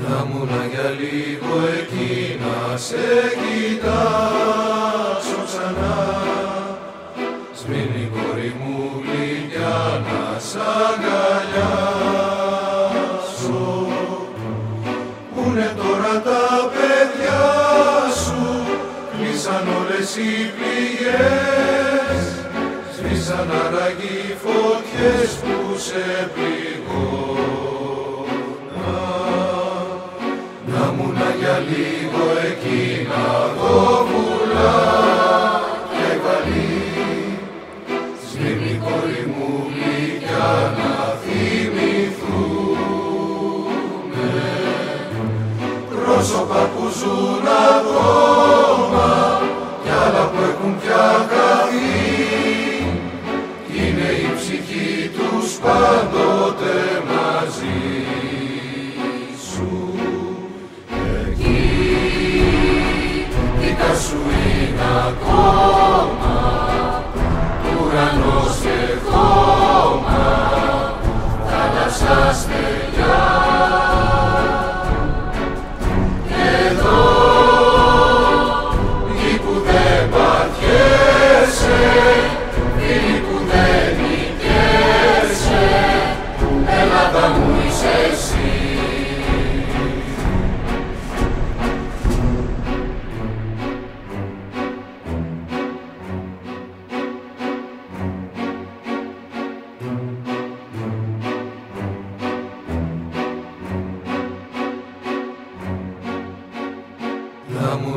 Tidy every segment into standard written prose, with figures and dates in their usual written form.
Να για λίγο εκεί να σε κοιτάξω ξανά. Σμήνη κόρη μου γλυκιά να σ' αγκαλιάσω. Πούνε τώρα τα παιδιά σου, κλείσαν όλες οι πληγές, σβήσαν άραγε οι φωτιές που σε για λίγο εκεί να δω πουλά και βαλί, σμήνη κόρη μου γλυκιά να θυμηθούμε πρόσωπα που ζουν ακόμα κι άλλα που έχουν πια χαθεί, είναι η ψυχή τους πάντοτε μαζί. Σου είναι ακόμα ουρανός και χώμα, θάλασσα στεριά. Εδώ γη που δεν πατιέσαι, φίλοι που δεν νικέσαι, Ελλάδα μου είσαι εσύ.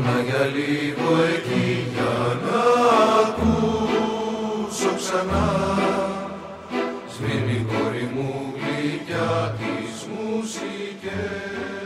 Να για λίγο εκεί για να ακούσω ξανά, σβήνει κόρη μου γλυκιά τις μουσικές.